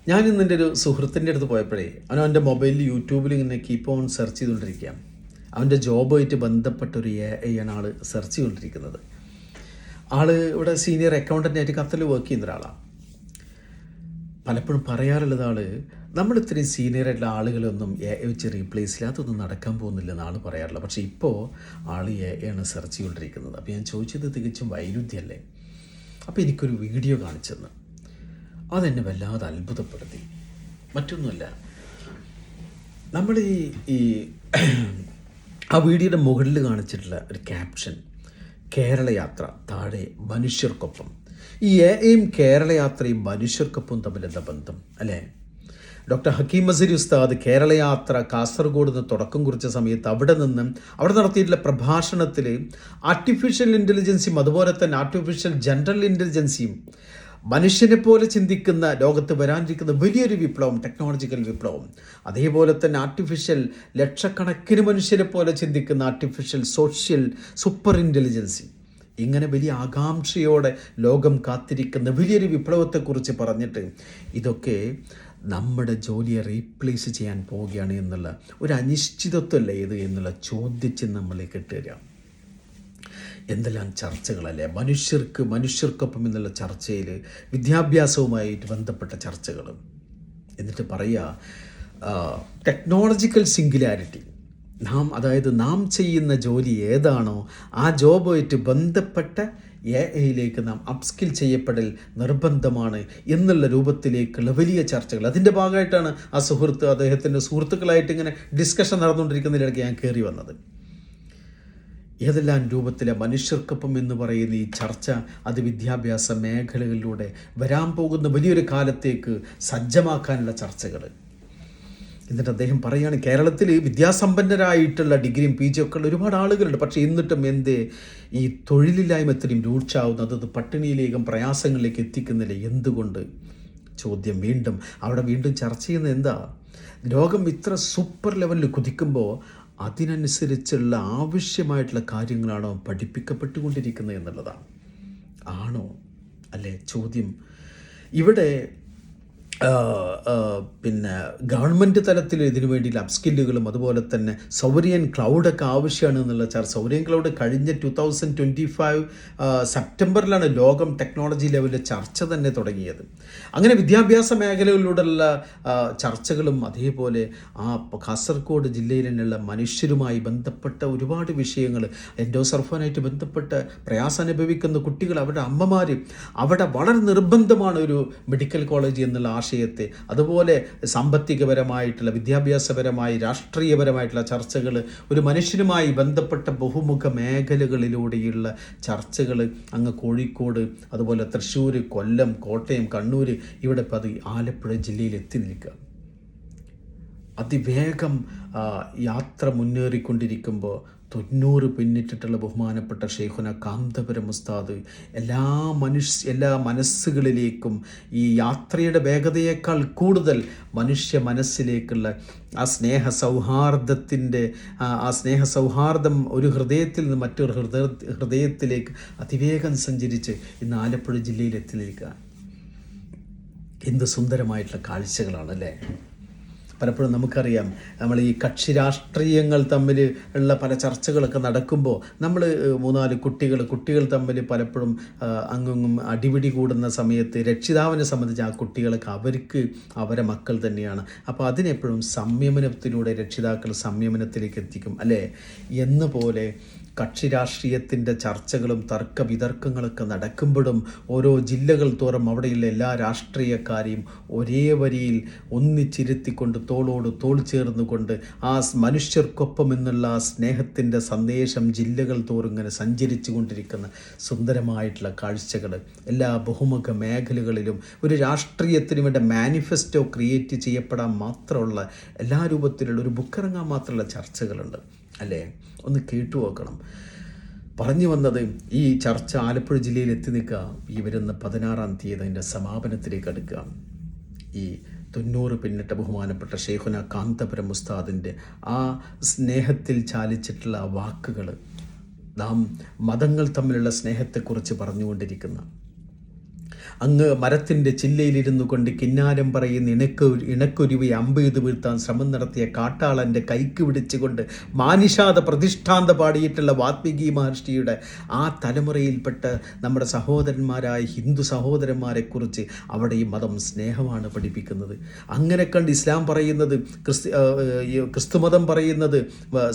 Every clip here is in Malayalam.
ഞാൻ ഇന്ന് എൻ്റെ ഒരു സുഹൃത്തിൻ്റെ അടുത്ത് പോയപ്പോഴേ അവൻ്റെ മൊബൈലിൽ യൂട്യൂബിൽ ഇങ്ങനെ കീപ്പ് ഓൺ സെർച്ച് ചെയ്തുകൊണ്ടിരിക്കുകയാണ്. അവൻ്റെ ജോബുമായിട്ട് ബന്ധപ്പെട്ട ഒരു AI ആണ് ആൾ സെർച്ച് ചെയ്തുകൊണ്ടിരിക്കുന്നത്. ആൾ ഇവിടെ സീനിയർ അക്കൗണ്ടൻ്റായിട്ട് ഖത്തറിൽ വർക്ക് ചെയ്യുന്ന ഒരാളാണ്. പലപ്പോഴും പറയാറുള്ളത് നമ്മൾ ഇത്രയും സീനിയറായിട്ടുള്ള ആളുകളൊന്നും AI വെച്ച് റീപ്ലേസ് ഇല്ല, അതൊന്നും നടക്കാൻ പോകുന്നില്ലെന്ന് ആൾ പറയാറില്ല. പക്ഷേ ഇപ്പോൾ ആൾ AI ആണ് സെർച്ച് ചെയ്തുകൊണ്ടിരിക്കുന്നത്. അപ്പോൾ ഞാൻ ചോദിച്ചത് തികച്ചും വൈരുദ്ധ്യമല്ലേ? അപ്പോൾ എനിക്കൊരു വീഡിയോ കാണിച്ചെന്ന് അതെന്നെ വല്ലാതെ അത്ഭുതപ്പെടുത്തി. മറ്റൊന്നുമല്ല, നമ്മൾ ഈ ആ വീഡിയോയുടെ മുകളിൽ കാണിച്ചിട്ടുള്ള ഒരു ക്യാപ്ഷൻ, കേരള യാത്ര, താഴെ മനുഷ്യർക്കൊപ്പം. ഈ AI-യും കേരള യാത്രയും മനുഷ്യർക്കൊപ്പം തമ്മിൽ എന്താ ബന്ധം അല്ലേ? ഡോക്ടർ ഹക്കീം മസരി ഉസ്താദ് കേരള യാത്ര കാസർഗോഡ് നിന്ന് തുടക്കം കുറിച്ച സമയത്ത് അവിടെ നടത്തിയിട്ടുള്ള പ്രഭാഷണത്തിൽ ആർട്ടിഫിഷ്യൽ ഇൻ്റലിജൻസിയും അതുപോലെ തന്നെ ആർട്ടിഫിഷ്യൽ ജനറൽ ഇൻ്റലിജൻസിയും മനുഷ്യനെ പോലെ ചിന്തിക്കുന്ന ലോകത്ത് വരാനിരിക്കുന്ന വലിയൊരു വിപ്ലവം, ടെക്നോളജിക്കൽ വിപ്ലവം, അതേപോലെ തന്നെ ആർട്ടിഫിഷ്യൽ ലക്ഷക്കണക്കിന് മനുഷ്യരെ പോലെ ചിന്തിക്കുന്ന ആർട്ടിഫിഷ്യൽ സോഷ്യൽ സൂപ്പർ ഇൻ്റലിജൻസി, ഇങ്ങനെ വലിയ ആകാംക്ഷയോടെ ലോകം കാത്തിരിക്കുന്ന വലിയൊരു വിപ്ലവത്തെക്കുറിച്ച് പറഞ്ഞിട്ട് ഇതൊക്കെ നമ്മുടെ ജോലിയെ റീപ്ലേസ് ചെയ്യാൻ പോവുകയാണ് എന്നുള്ള ഒരു അനിശ്ചിതത്വമല്ലേ ഇത് എന്നുള്ള ചോദ്യച്ച് നമ്മളെ കിട്ടുക. എന്തെല്ലാം ചർച്ചകളല്ലേ മനുഷ്യർക്കൊപ്പം എന്നുള്ള ചർച്ചയിൽ, വിദ്യാഭ്യാസവുമായിട്ട് ബന്ധപ്പെട്ട ചർച്ചകൾ. എന്നിട്ട് പറയുക ടെക്നോളജിക്കൽ സിംഗുലാരിറ്റി, നാം ചെയ്യുന്ന ജോലി ഏതാണോ ആ ജോബുമായിട്ട് ബന്ധപ്പെട്ട AI-യിലേക്ക് നാം അപ്സ്കിൽ ചെയ്യപ്പെടൽ നിർബന്ധമാണ് എന്നുള്ള രൂപത്തിലേക്കുള്ള വലിയ ചർച്ചകൾ. അതിൻ്റെ ഭാഗമായിട്ടാണ് ആ സുഹൃത്ത് അദ്ദേഹത്തിൻ്റെ സുഹൃത്തുക്കളായിട്ട് ഇങ്ങനെ ഡിസ്കഷൻ നടന്നുകൊണ്ടിരിക്കുന്നതിനിടയ്ക്ക് ഞാൻ കയറി വന്നത്. ഏതെല്ലാം രൂപത്തിലെ മനുഷ്യർക്കൊപ്പം എന്ന് പറയുന്ന ഈ ചർച്ച, അത് വിദ്യാഭ്യാസ മേഖലകളിലൂടെ വരാൻ പോകുന്ന വലിയൊരു കാലത്തേക്ക് സജ്ജമാക്കാനുള്ള ചർച്ചകൾ. എന്നിട്ട് അദ്ദേഹം പറയുകയാണ്, കേരളത്തിൽ വിദ്യാസമ്പന്നരായിട്ടുള്ള ഡിഗ്രിയും PG ഒക്കെ ഉള്ള ഒരുപാട് ആളുകളുണ്ട്. പക്ഷേ എന്നിട്ടും എന്തേ ഈ തൊഴിലില്ലായ്മ ഇത്രയും രൂക്ഷമാവുന്നത്, അത് പട്ടിണിയിലേക്കും പ്രയാസങ്ങളിലേക്ക് എത്തിക്കുന്നില്ല, എന്തുകൊണ്ട്? ചോദ്യം വീണ്ടും ചർച്ച ചെയ്യുന്നത് എന്താ? ലോകം ഇത്ര സൂപ്പർ ലെവലിൽ കുതിക്കുമ്പോൾ അതിനനുസരിച്ചുള്ള ആവശ്യമായിട്ടുള്ള കാര്യങ്ങളാണോ പഠിപ്പിക്കപ്പെട്ടുകൊണ്ടിരിക്കുന്നത് എന്നുള്ളതാണ്. ആണോ അല്ലേ ചോദ്യം. ഇവിടെ പിന്നെ ഗവൺമെൻറ് തലത്തിൽ ഇതിനു വേണ്ടിയുള്ള അപ്സ്കില്ലുകളും അതുപോലെ തന്നെ സൗവറിയൻ ക്ലൗഡൊക്കെ ആവശ്യമാണ് എന്നുള്ള സൗവറിയൻ ക്ലൗഡ് കഴിഞ്ഞ 2025 സെപ്റ്റംബറിലാണ് ലോകം ടെക്നോളജി ലെവലിൽ ചർച്ച തന്നെ തുടങ്ങിയത്. അങ്ങനെ വിദ്യാഭ്യാസ മേഖലകളിലൂടെയുള്ള ചർച്ചകളും അതേപോലെ ആ കാസർഗോഡ് ജില്ലയിൽ നിന്നുള്ള മനുഷ്യരുമായി ബന്ധപ്പെട്ട ഒരുപാട് വിഷയങ്ങൾ, എൻഡോസൾഫാനായിട്ട് ബന്ധപ്പെട്ട് പ്രയാസം അനുഭവിക്കുന്ന കുട്ടികൾ, അവരുടെ അമ്മമാർ, അവിടെ വളരെ നിർബന്ധമാണ് ഒരു മെഡിക്കൽ കോളേജ് എന്നുള്ള ആശയത്തെ, അതുപോലെ സാമ്പത്തികപരമായിട്ടുള്ള, വിദ്യാഭ്യാസപരമായി, രാഷ്ട്രീയപരമായിട്ടുള്ള ചർച്ചകൾ, ഒരു മനുഷ്യനുമായി ബന്ധപ്പെട്ട ബഹുമുഖ മേഖലകളിലൂടെയുള്ള ചർച്ചകൾ അങ്ങ് കോഴിക്കോട്, അതുപോലെ തൃശ്ശൂർ, കൊല്ലം, കോട്ടയം, കണ്ണൂർ, ഇവിടെ ആലപ്പുഴ ജില്ലയിൽ എത്തി നിൽക്കുക. അതിവേഗം യാത്ര മുന്നേറിക്കൊണ്ടിരിക്കുമ്പോൾ 90 പിന്നിട്ടിട്ടുള്ള ബഹുമാനപ്പെട്ട ഷെയ്ഖുന കാന്തപുരം ഉസ്താദ് എല്ലാ മനസ്സുകളിലേക്കും ഈ യാത്രയുടെ വേഗതയേക്കാൾ കൂടുതൽ മനുഷ്യ മനസ്സിലേക്കുള്ള ആ സ്നേഹസൗഹാർദ്ദം ഒരു ഹൃദയത്തിൽ നിന്ന് മറ്റൊരു ഹൃദയത്തിലേക്ക് അതിവേഗം സഞ്ചരിച്ച് ഇന്ന് ആലപ്പുഴ ജില്ലയിൽ എത്തി നിൽക്കുക. എന്ത് സുന്ദരമായിട്ടുള്ള കാഴ്ചകളാണല്ലേ. പലപ്പോഴും നമുക്കറിയാം, നമ്മൾ ഈ കക്ഷി രാഷ്ട്രീയങ്ങൾ തമ്മിൽ ഉള്ള പല ചർച്ചകളൊക്കെ നടക്കുമ്പോൾ നമ്മൾ 3-4 കുട്ടികൾ തമ്മിൽ പലപ്പോഴും അങ്ങും അടിപിടി കൂടുന്ന സമയത്ത് രക്ഷിതാവിനെ സംബന്ധിച്ച് ആ കുട്ടികളൊക്കെ അവരെ മക്കൾ തന്നെയാണ്. അപ്പോൾ അതിനെപ്പോഴും സംയമനത്തിലൂടെ രക്ഷിതാക്കൾ സംയമനത്തിലേക്ക് എത്തിക്കും അല്ലേ എന്ന പോലെ കക്ഷി രാഷ്ട്രീയത്തിൻ്റെ ചർച്ചകളും തർക്ക വിതർക്കങ്ങളൊക്കെ നടക്കുമ്പോഴും ഓരോ ജില്ലകൾ തോറും അവിടെയുള്ള എല്ലാ രാഷ്ട്രീയക്കാരെയും ഒരേ വരിയിൽ ഒന്നിച്ചിരുത്തിക്കൊണ്ട് തോളോട് തോൾ ചേർന്നുകൊണ്ട് ആ മനുഷ്യർക്കൊപ്പം എന്നുള്ള ആ സ്നേഹത്തിൻ്റെ സന്ദേശം ജില്ലകൾ തോറും ഇങ്ങനെ സഞ്ചരിച്ചു കൊണ്ടിരിക്കുന്ന സുന്ദരമായിട്ടുള്ള കാഴ്ചകൾ എല്ലാ ബഹുമുഖ മേഖലകളിലും ഒരു രാഷ്ട്രീയത്തിന് വേണ്ട മാനിഫെസ്റ്റോ ക്രിയേറ്റ് ചെയ്യപ്പെടാൻ മാത്രമുള്ള എല്ലാ രൂപത്തിലുള്ള ഒരു ബുക്കിറങ്ങാൻ മാത്രമുള്ള ചർച്ചകളുണ്ട് അല്ലേ. ഒന്ന് കേട്ടു നോക്കണം. പറഞ്ഞു വന്നത്, ഈ ചർച്ച ആലപ്പുഴ ജില്ലയിൽ എത്തി നിൽക്കുക. ഈ വരുന്ന 16-ാം തീയതി അതിൻ്റെ സമാപനത്തിലേക്ക് അടുക്കുക. ഈ 90 പിന്നിട്ട ബഹുമാനപ്പെട്ട ഷെയ്ഖുന കാന്തപുരം ഉസ്താദിൻ്റെ ആ സ്നേഹത്തിൽ ചാലിച്ചിട്ടുള്ള വാക്കുകൾ, നാം മതങ്ങൾ തമ്മിലുള്ള സ്നേഹത്തെക്കുറിച്ച് പറഞ്ഞുകൊണ്ടിരിക്കുന്ന അങ്ങ് മരത്തിൻ്റെ ചില്ലയിലിരുന്നു കൊണ്ട് കിന്നാരം പറയുന്ന ഇണക്കൊരുവി അമ്പെയ്ത് വീഴ്ത്താൻ ശ്രമം നടത്തിയ കാട്ടാളൻ്റെ കൈക്ക് പിടിച്ചുകൊണ്ട് മാനിഷാദ പ്രതിഷ്ഠാന്ത പാടിയിട്ടുള്ള വാത്മീകി മഹർഷിയുടെ ആ തലമുറയിൽപ്പെട്ട നമ്മുടെ സഹോദരന്മാരായ ഹിന്ദു സഹോദരന്മാരെക്കുറിച്ച് അവിടെ ഈ മതം സ്നേഹമാണ് പഠിപ്പിക്കുന്നത്. അങ്ങനെ കണ്ട് ഇസ്ലാം പറയുന്നത്, ക്രിസ്തുമതം പറയുന്നത്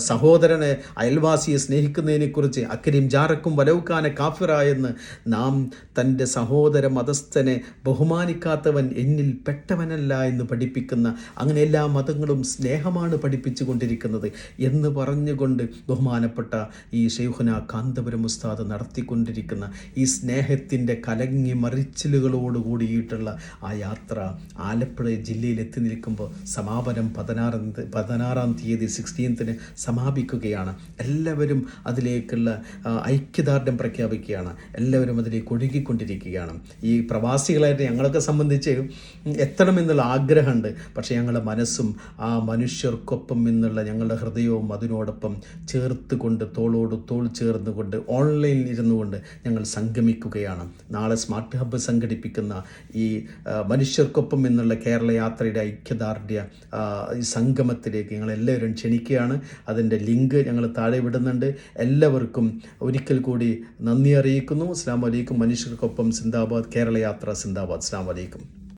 സഹോദരനെ അയൽവാസിയെ സ്നേഹിക്കുന്നതിനെക്കുറിച്ച് അക്കരിം ജാറക്കും വലവുക്കാനെ കാഫിറ എന്ന്. നാം തൻ്റെ സഹോദര മതസ്ഥനെ ബഹുമാനിക്കാത്തവൻ എന്നിൽ പെട്ടവനല്ല എന്ന് പഠിപ്പിക്കുന്ന, അങ്ങനെ എല്ലാ മതങ്ങളും സ്നേഹമാണ് പഠിപ്പിച്ചു കൊണ്ടിരിക്കുന്നത് എന്ന് പറഞ്ഞുകൊണ്ട് ബഹുമാനപ്പെട്ട ഈ ശൈഖുന കാന്തപുരം ഉസ്താദ് നടത്തിക്കൊണ്ടിരിക്കുന്ന ഈ സ്നേഹത്തിൻ്റെ കലങ്ങി മറിച്ചിലുകളോട് കൂടിയിട്ടുള്ള ആ യാത്ര ആലപ്പുഴ ജില്ലയിൽ എത്തി നിൽക്കുമ്പോൾ സമാപനം 16-ാം തീയതി 16th സമാപിക്കുകയാണ്. എല്ലാവരും അതിലേക്കുള്ള ഐക്യദാർഢ്യം പ്രഖ്യാപിക്കുകയാണ്. എല്ലാവരും അതിലേക്ക് ഒഴുകിക്കൊണ്ടിരിക്കുകയാണ്. ഈ പ്രവാസികളായിട്ട് ഞങ്ങളൊക്കെ സംബന്ധിച്ച് എത്തണമെന്നുള്ള ആഗ്രഹമുണ്ട്. പക്ഷേ ഞങ്ങളുടെ മനസ്സും ആ മനുഷ്യർക്കൊപ്പം എന്നുള്ള ഞങ്ങളുടെ ഹൃദയവും അതിനോടൊപ്പം ചേർത്തുകൊണ്ട്, തോളോട് തോൾ ചേർന്നുകൊണ്ട്, ഓൺലൈനിൽ ഇരുന്നുകൊണ്ട് ഞങ്ങൾ സംഗമിക്കുകയാണ്. നാളെ സ്മാർട്ട് ഹബ്ബ് സംഘടിപ്പിക്കുന്ന ഈ മനുഷ്യർക്കൊപ്പം എന്നുള്ള കേരള യാത്രയുടെ ഐക്യദാർഢ്യ ഈ സംഗമത്തിലേക്ക് ഞങ്ങളെല്ലാവരും ക്ഷണിക്കുകയാണ്. അതിൻ്റെ ലിങ്ക് ഞങ്ങൾ താഴെ വിടുന്നുണ്ട്. എല്ലാവർക്കും ഒരിക്കൽ കൂടി നന്ദി അറിയിക്കുന്നു. അസ്സലാമു അലൈക്കും. മനുഷ്യർക്കൊപ്പം സിന്ദാബാദ്. കേരള യാത്ര സിന്ദാബാദ്. അസ്സലാമു അലൈക്കും.